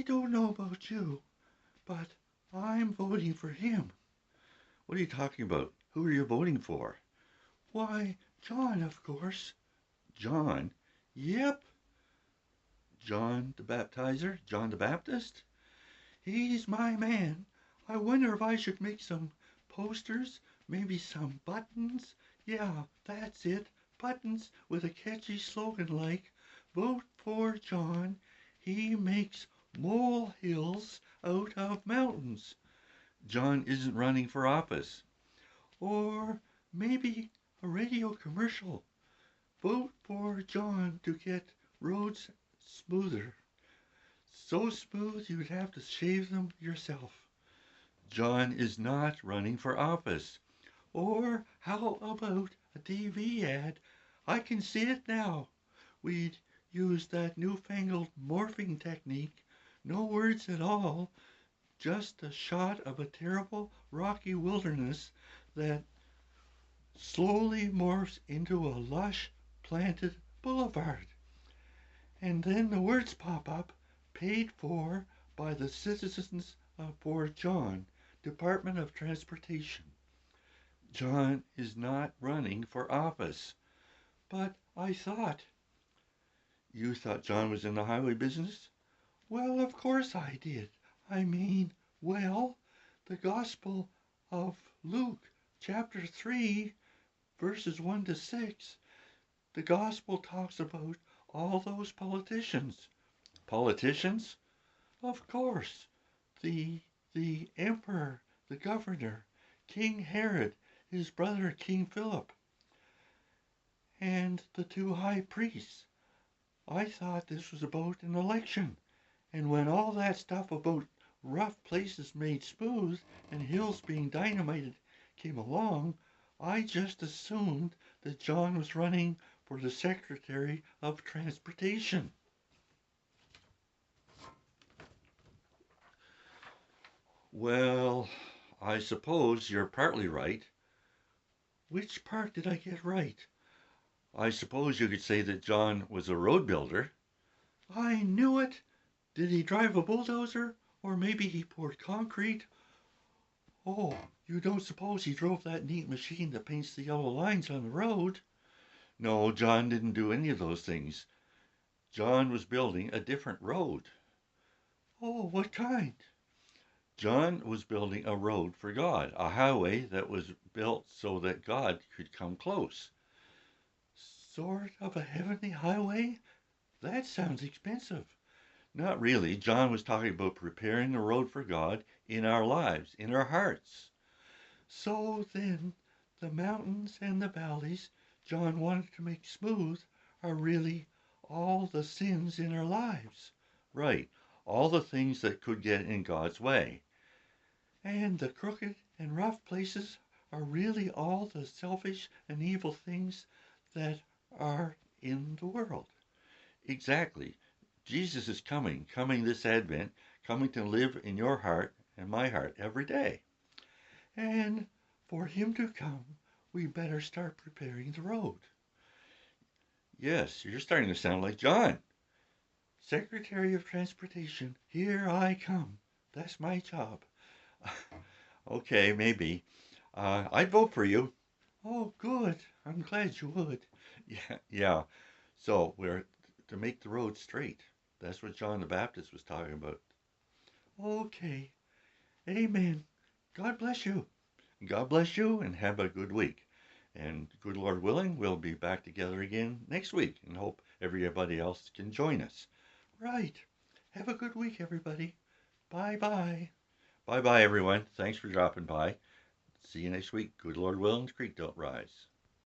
I don't know about you, but I'm voting for him. What are you talking about? Who are you voting for? Why, John, of course. John? Yep, John the Baptizer? John the Baptist? he's my man. I wonder if I should make some posters, maybe some buttons. Yeah, that's it. Buttons with a catchy slogan like, "Vote for John. He makes molehills out of mountains." John isn't running for office. Or maybe a radio commercial. "Vote for John to get roads smoother. So smooth you'd have to shave them yourself." John is not running for office. Or how about a TV ad? I can see it now. We'd use that newfangled morphing technique. No words at all, just a shot of a terrible rocky wilderness that slowly morphs into a lush planted boulevard. And then the words pop up, "Paid for by the citizens of Fort John, Department of Transportation." John is not running for office. But I thought, You thought John was in the highway business? well, of course I did. I mean, well, the Gospel of Luke, chapter 3, verses 1 to 6, the Gospel talks about all those politicians. Politicians? Of course, the the emperor, the governor, King Herod, his brother King Philip, and the two high priests. I thought this was about an election, and when all that stuff about rough places made smooth and hills being dynamited came along, I just assumed that John was running for the Secretary of Transportation. Well, I suppose you're partly right. Which part did I get right? I suppose you could say that John was a road builder. I knew it! Did he drive a bulldozer? Or maybe he poured concrete? Oh, you don't suppose he drove that neat machine that paints the yellow lines on the road? No, John didn't do any of those things. John was building a different road. Oh, what kind? John was building a road for God, a highway that was built so that God could come close. Sort of a heavenly highway? That sounds expensive. Not really. John was talking about preparing the road for God in our lives, in our hearts. So then, the mountains and the valleys John wanted to make smooth are really all the sins in our lives. Right. All the things that could get in God's way. And the crooked and rough places are really all the selfish and evil things that are in the world. Exactly. Jesus is coming this Advent, coming to live in your heart and my heart every day. And for him to come, we better start preparing the road. Yes, you're starting to sound like John. Secretary of Transportation, here I come. That's my job. Okay, maybe. I'd vote for you. Oh, good. I'm glad you would. Yeah. So we're to make the road straight. That's what John the Baptist was talking about. Okay. Amen. God bless you. God bless you and have a good week. And good Lord willing, we'll be back together again next week and hope everybody else can join us. Right. Have a good week, everybody. Bye bye. Bye bye, everyone. Thanks for dropping by. See you next week. Good Lord willing, the creek don't rise.